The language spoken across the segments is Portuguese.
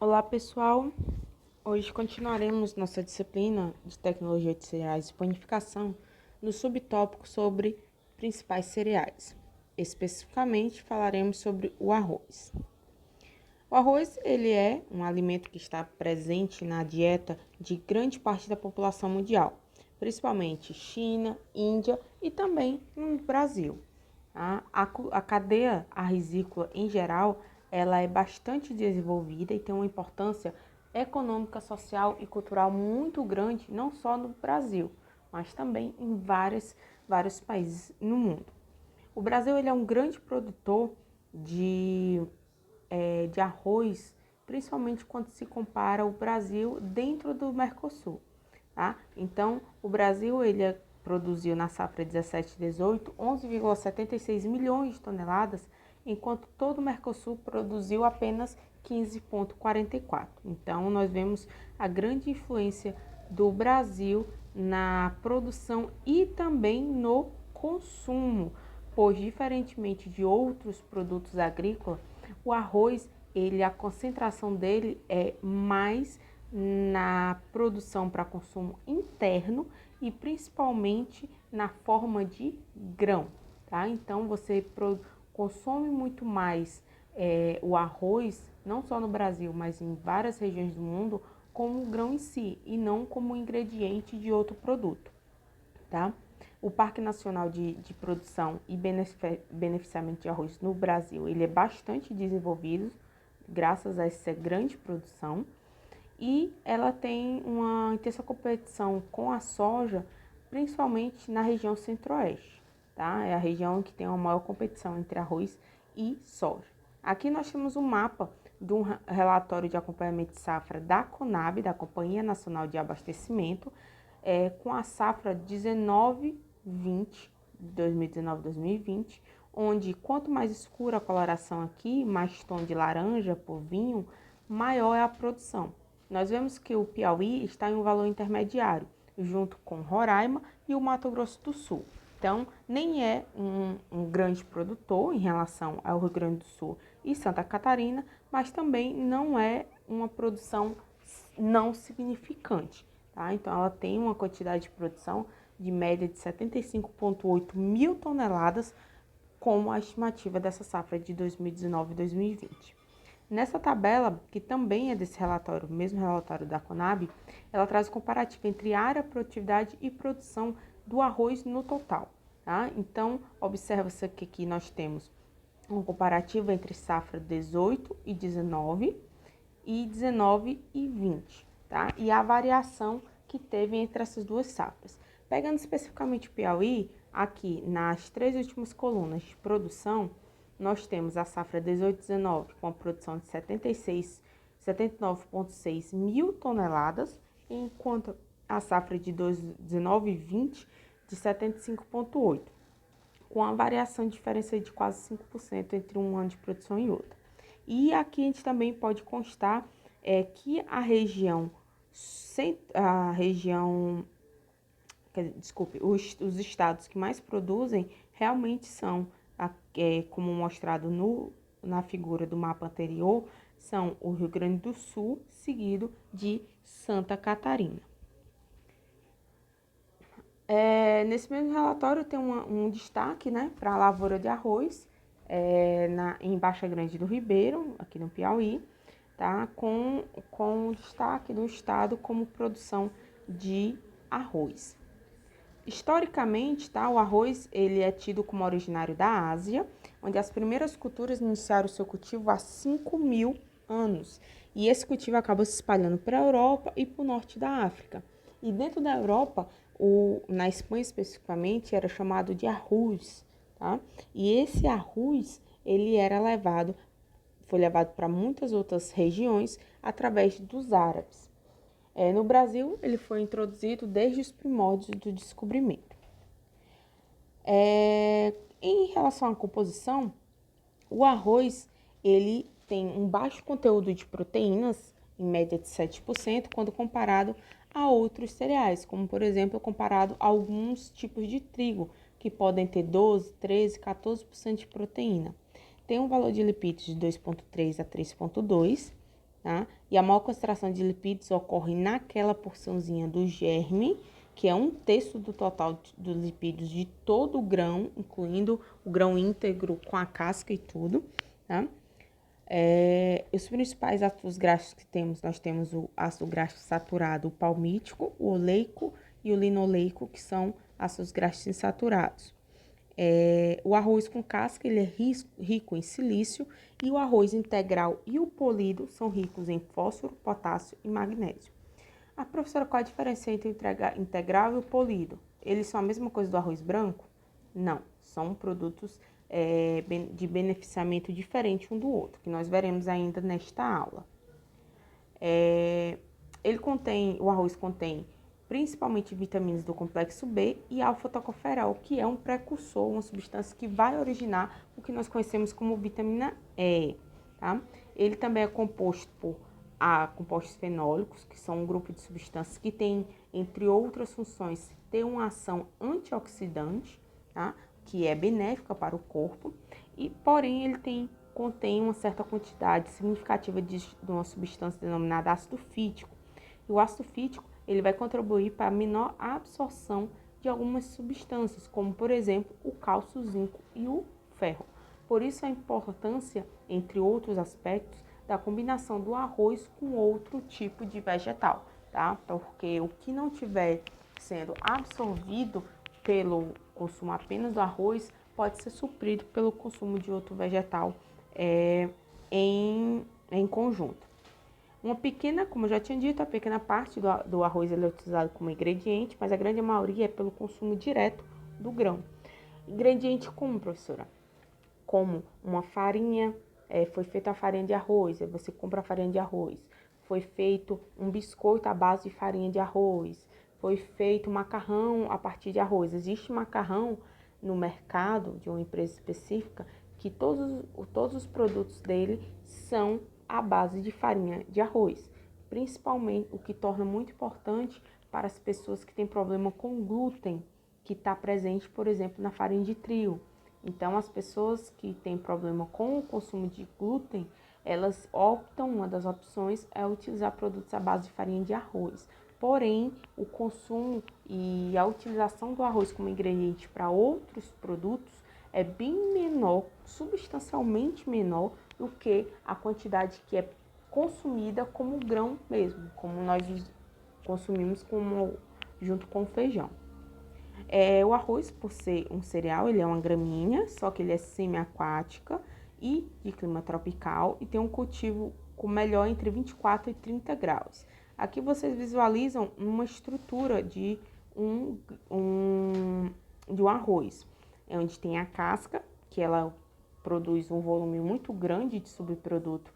Olá, pessoal. Hoje continuaremos nossa disciplina de tecnologia de cereais e panificação no subtópico sobre principais cereais. Especificamente, falaremos sobre o arroz. O arroz, ele é um alimento que está presente na dieta de grande parte da população mundial, principalmente China, Índia e também no Brasil. A cadeia arrizícola, em geral, ela é bastante desenvolvida e tem uma importância econômica, social e cultural muito grande, não só no Brasil, mas também em vários países no mundo. O Brasil ele é um grande produtor de arroz, principalmente quando se compara o Brasil dentro do Mercosul. Tá? Então, o Brasil ele produziu na safra 17/18 11,76 milhões de toneladas, enquanto todo o Mercosul produziu apenas 15,44. Então, nós vemos a grande influência do Brasil na produção e também no consumo, pois diferentemente de outros produtos agrícolas, o arroz, a concentração dele é mais na produção para consumo interno e principalmente na forma de grão, tá? Então você consome muito mais o arroz, não só no Brasil, mas em várias regiões do mundo, como grão em si e não como ingrediente de outro produto, tá? O Parque Nacional de Produção e Beneficiamento de Arroz no Brasil, ele é bastante desenvolvido graças a essa grande produção e ela tem uma intensa competição com a soja, principalmente na região centro-oeste, tá? É a região que tem uma maior competição entre arroz e soja. Aqui nós temos um mapa de um relatório de acompanhamento de safra da CONAB, da Companhia Nacional de Abastecimento, com a safra 19/20, 2019-2020, onde quanto mais escura a coloração aqui, mais tom de laranja por vinho, maior é a produção. Nós vemos que o Piauí está em um valor intermediário, junto com Roraima e o Mato Grosso do Sul. Então, nem é um grande produtor em relação ao Rio Grande do Sul e Santa Catarina, mas também não é uma produção não significante. Tá? Então, ela tem uma quantidade de produção de média de 75,8 mil toneladas, como a estimativa dessa safra de 2019 e 2020. Nessa tabela, que também é desse relatório, o mesmo relatório da Conab, ela traz o comparativo entre área, produtividade e produção do arroz no total. Tá? Então, observa-se aqui que nós temos um comparativo entre safra 18 e 19 e 19 e 20, tá? E a variação que teve entre essas duas safras. Pegando especificamente o Piauí, aqui nas três últimas colunas de produção, nós temos a safra 18/19 com a produção de 79,6 mil toneladas, enquanto a safra de 19/20 de 75,8, com a variação de diferença de quase 5% entre um ano de produção e outro. E aqui a gente também pode constar que os estados que mais produzem realmente são, como mostrado na figura do mapa anterior, são o Rio Grande do Sul, seguido de Santa Catarina. Nesse mesmo relatório tem um destaque, né, para a lavoura de arroz em Baixa Grande do Ribeiro, aqui no Piauí, tá, com destaque do estado como produção de arroz. Historicamente, tá, o arroz ele é tido como originário da Ásia, onde as primeiras culturas iniciaram seu cultivo há 5.000 anos. E esse cultivo acabou se espalhando para a Europa e para o norte da África. E dentro da Europa, na Espanha especificamente, era chamado de arroz, tá? E esse arroz, foi levado para muitas outras regiões através dos árabes. No Brasil, ele foi introduzido desde os primórdios do descobrimento. Em relação à composição, o arroz ele tem um baixo conteúdo de proteínas, em média de 7%, quando comparado a outros cereais, como por exemplo, comparado a alguns tipos de trigo, que podem ter 12, 13, 14% de proteína. Tem um valor de lipídios de 2,3 a 3,2, tá? E a maior concentração de lipídios ocorre naquela porçãozinha do germe, que é 1/3 do total dos lipídios de todo o grão, incluindo o grão íntegro com a casca e tudo, tá? Os principais ácidos graxos que temos, nós temos o ácido graxo saturado, o palmítico, o oleico e o linoleico, que são ácidos graxos insaturados. O arroz com casca, ele é rico em silício, e o arroz integral e o polido são ricos em fósforo, potássio e magnésio. A professora, qual a diferença entre o integral e o polido? Eles são a mesma coisa do arroz branco? Não, são produtos de beneficiamento diferente um do outro, que nós veremos ainda nesta aula. O arroz contém principalmente vitaminas do complexo B e alfa-tocoferol, que é um precursor, uma substância que vai originar o que nós conhecemos como vitamina E, tá? Ele também é composto por compostos fenólicos, que são um grupo de substâncias que tem, entre outras funções, ter uma ação antioxidante, tá? Que é benéfica para o corpo, e porém ele contém uma certa quantidade significativa de uma substância denominada ácido fítico. E o ácido fítico ele vai contribuir para a menor absorção de algumas substâncias, como por exemplo o cálcio, o zinco e o ferro. Por isso a importância, entre outros aspectos, da combinação do arroz com outro tipo de vegetal, tá? Porque o que não tiver sendo absorvido pelo consumo apenas do arroz pode ser suprido pelo consumo de outro vegetal em conjunto. Uma pequena, como eu já tinha dito, a pequena parte do arroz ele é utilizado como ingrediente, mas a grande maioria é pelo consumo direto do grão. Ingrediente como, professora? Como uma farinha, foi feita a farinha de arroz, aí você compra a farinha de arroz. Foi feito um biscoito à base de farinha de arroz. Foi feito macarrão a partir de arroz. Existe macarrão no mercado de uma empresa específica que todos os produtos dele são à base de farinha de arroz. Principalmente, o que torna muito importante para as pessoas que têm problema com glúten, que está presente, por exemplo, na farinha de trigo. Então, as pessoas que têm problema com o consumo de glúten, elas optam, uma das opções é utilizar produtos à base de farinha de arroz. Porém, o consumo e a utilização do arroz como ingrediente para outros produtos é bem menor, substancialmente menor do que a quantidade que é consumida como grão mesmo, como nós consumimos junto com o feijão. O arroz, por ser um cereal, ele é uma gramínea, só que ele é semi-aquática e de clima tropical e tem um cultivo com melhor entre 24 e 30 graus. Aqui vocês visualizam uma estrutura de um arroz, onde tem a casca, que ela produz um volume muito grande de subproduto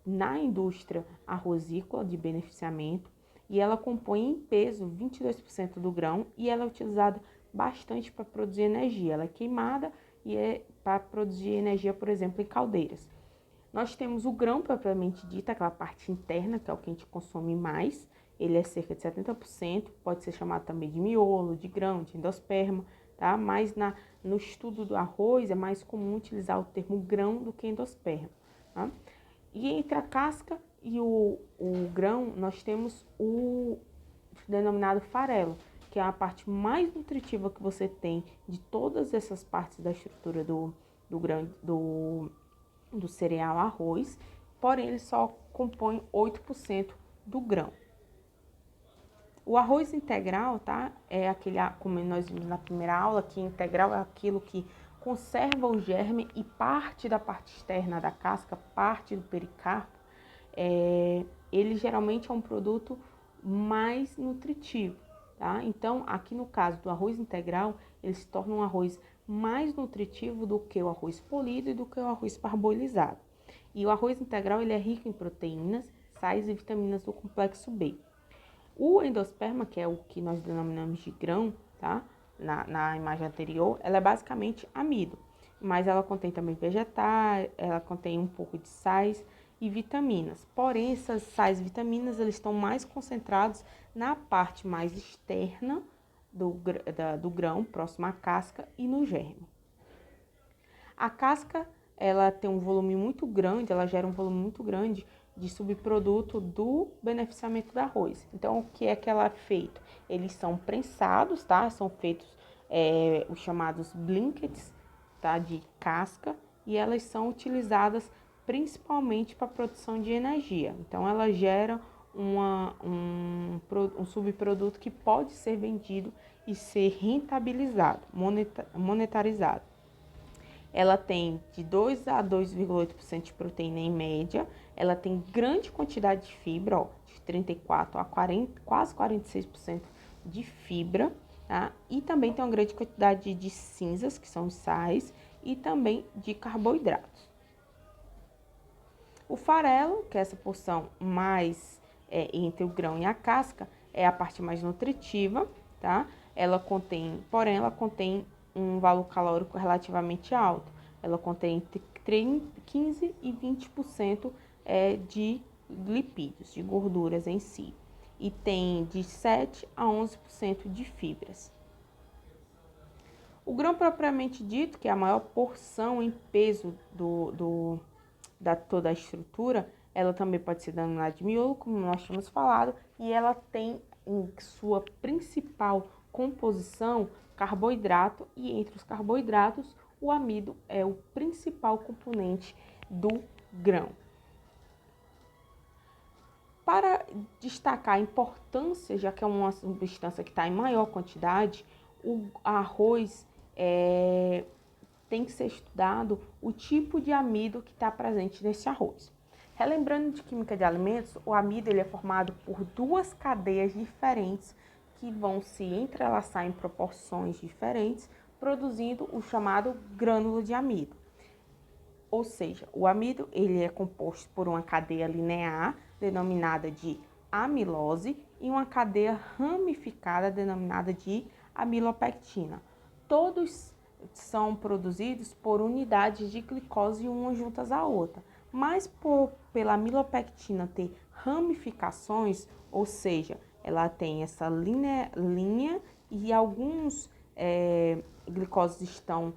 na indústria arrozícola de beneficiamento, e ela compõe em peso 22% do grão e ela é utilizada bastante para produzir energia. Ela é queimada e é para produzir energia, por exemplo, em caldeiras. Nós temos o grão propriamente dito, aquela parte interna, que é o que a gente consome mais. Ele é cerca de 70%, pode ser chamado também de miolo, de grão, de endosperma, tá? Mas no estudo do arroz é mais comum utilizar o termo grão do que endosperma, tá? E entre a casca e o grão, nós temos o denominado farelo, que é a parte mais nutritiva que você tem de todas essas partes da estrutura do cereal arroz, porém ele só compõe 8% do grão. O arroz integral, tá? É aquele, como nós vimos na primeira aula, que integral é aquilo que conserva o germe e parte da parte externa da casca, parte do pericarpo. Ele geralmente é um produto mais nutritivo, tá? Então, aqui no caso do arroz integral, ele se torna um arroz mais nutritivo do que o arroz polido e do que o arroz parbolizado. E o arroz integral ele é rico em proteínas, sais e vitaminas do complexo B. O endosperma, que é o que nós denominamos de grão, tá? Na imagem anterior, ela é basicamente amido, mas ela contém também vegetais, ela contém um pouco de sais e vitaminas. Porém, essas sais e vitaminas eles estão mais concentrados na parte mais externa do grão, próximo à casca e no germe. A casca ela tem um volume muito grande, ela gera um volume muito grande de subproduto do beneficiamento do arroz. Então, o que ela é feito? Eles são prensados, tá? São feitos os chamados blinkets, tá? De casca, e elas são utilizadas principalmente para produção de energia. Então, ela gera um subproduto que pode ser vendido e ser rentabilizado, monetarizado. Ela tem de 2 a 2,8% de proteína em média, ela tem grande quantidade de fibra, ó, de 34 a 40, quase 46% de fibra, tá? E também tem uma grande quantidade de cinzas, que são os sais, e também de carboidratos. O farelo, que é essa porção mais entre o grão e a casca, é a parte mais nutritiva, tá? Porém, ela contém um valor calórico relativamente alto. Ela contém entre 15 e 20% de lipídios, de gorduras em si. E tem de 7 a 11% de fibras. O grão propriamente dito, que é a maior porção em peso da toda a estrutura, ela também pode ser denominada de miolo, como nós tínhamos falado, e ela tem em sua principal composição carboidrato, e entre os carboidratos, o amido é o principal componente do grão. Para destacar a importância, já que é uma substância que está em maior quantidade, o arroz tem que ser estudado o tipo de amido que está presente nesse arroz. Relembrando de química de alimentos, o amido ele é formado por duas cadeias diferentes que vão se entrelaçar em proporções diferentes, produzindo o chamado grânulo de amido. Ou seja, o amido ele é composto por uma cadeia linear, denominada de amilose, e uma cadeia ramificada, denominada de amilopectina. Todos são produzidos por unidades de glicose umas juntas à outra, mas pela amilopectina ter ramificações, ou seja, ela tem essa linha e alguns glicoses estão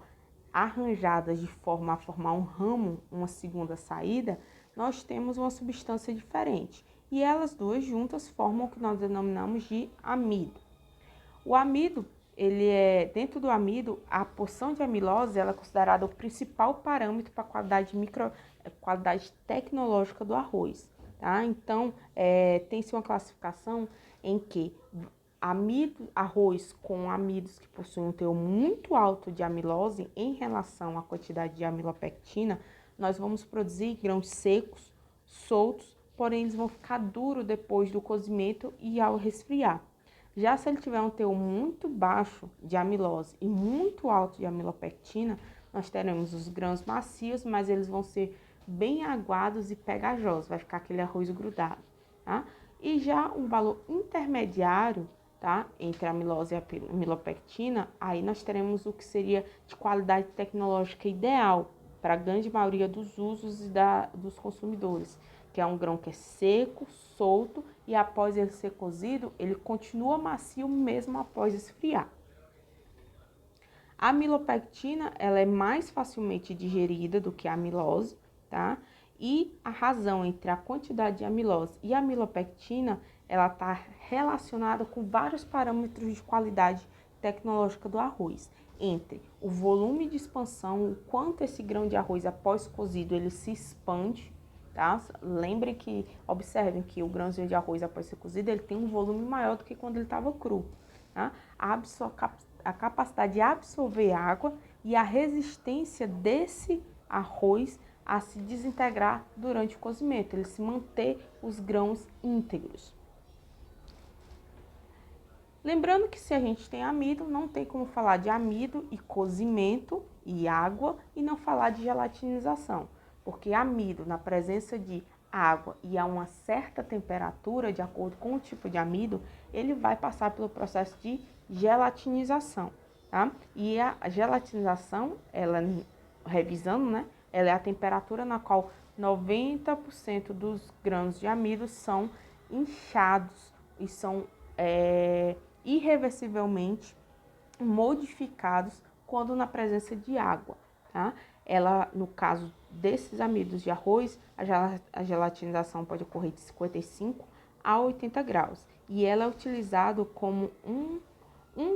arranjadas de forma a formar um ramo, uma segunda saída, nós temos uma substância diferente. E elas duas juntas formam o que nós denominamos de amido. O amido, dentro do amido, a porção de amilose ela é considerada o principal parâmetro para a qualidade tecnológica do arroz. Tá? Então, tem-se uma classificação em que arroz com amidos que possuem um teor muito alto de amilose em relação à quantidade de amilopectina, nós vamos produzir grãos secos, soltos, porém eles vão ficar duros depois do cozimento e ao resfriar. Já se ele tiver um teor muito baixo de amilose e muito alto de amilopectina, nós teremos os grãos macios, mas eles vão ser bem aguados e pegajosos, vai ficar aquele arroz grudado, tá? E já um valor intermediário, tá, entre a amilose e a amilopectina, aí nós teremos o que seria de qualidade tecnológica ideal para a grande maioria dos usos e dos consumidores, que é um grão que é seco, solto, e após ele ser cozido, ele continua macio mesmo após esfriar. A amilopectina, ela é mais facilmente digerida do que a amilose, tá? E a razão entre a quantidade de amilose e a amilopectina, ela está relacionada com vários parâmetros de qualidade tecnológica do arroz, entre o volume de expansão, o quanto esse grão de arroz após cozido ele se expande, tá? Observem que o grãozinho de arroz após ser cozido, ele tem um volume maior do que quando ele estava cru, tá? A capacidade de absorver água e a resistência desse arroz a se desintegrar durante o cozimento, ele se manter os grãos íntegros. Lembrando que se a gente tem amido, não tem como falar de amido e cozimento e água e não falar de gelatinização, porque amido na presença de água e a uma certa temperatura, de acordo com o tipo de amido, ele vai passar pelo processo de gelatinização, tá? E a gelatinização, ela, revisando, né? Ela é a temperatura na qual 90% dos grãos de amido são inchados e são irreversivelmente modificados quando na presença de água, tá? Ela, no caso desses amidos de arroz, a gelatinização pode ocorrer de 55 a 80 graus. E ela é utilizada como um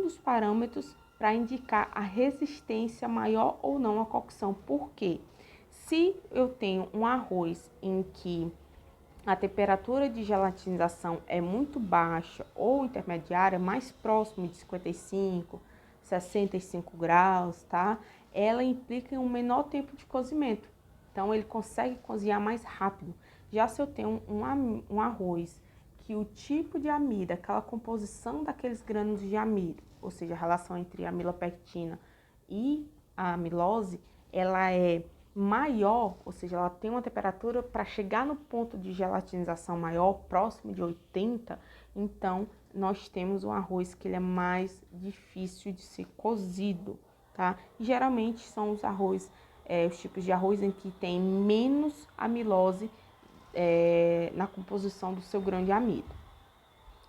dos parâmetros para indicar a resistência maior ou não à cocção. Por quê? Se eu tenho um arroz em que a temperatura de gelatinização é muito baixa ou intermediária, mais próximo de 55, 65 graus, tá? Ela implica em um menor tempo de cozimento. Então, ele consegue cozinhar mais rápido. Já se eu tenho um arroz que o tipo de amido, aquela composição daqueles grânulos de amido, ou seja, a relação entre a amilopectina e a amilose, ela é maior, ou seja, ela tem uma temperatura para chegar no ponto de gelatinização maior, próximo de 80, então nós temos um arroz que ele é mais difícil de ser cozido, tá? E geralmente são os tipos de arroz em que tem menos amilose na composição do seu grão de amido.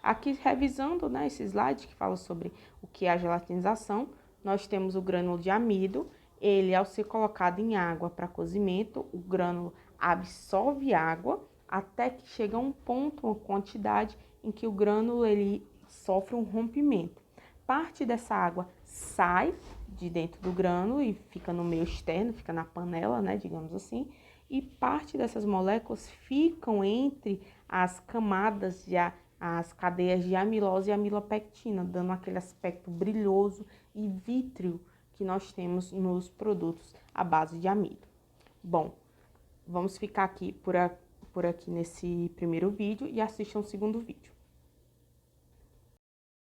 Aqui, revisando, né, esse slide que fala sobre o que é a gelatinização, nós temos o grânulo de amido. Ele, ao ser colocado em água para cozimento, o grânulo absorve água até que chega a um ponto, uma quantidade, em que o grânulo ele sofre um rompimento. Parte dessa água sai de dentro do grânulo e fica no meio externo, fica na panela, né, digamos assim, e parte dessas moléculas ficam entre as camadas, as cadeias de amilose e amilopectina, dando aquele aspecto brilhoso e vítreo que nós temos nos produtos à base de amido. Bom, vamos ficar aqui por aqui nesse primeiro vídeo e assistam o segundo vídeo.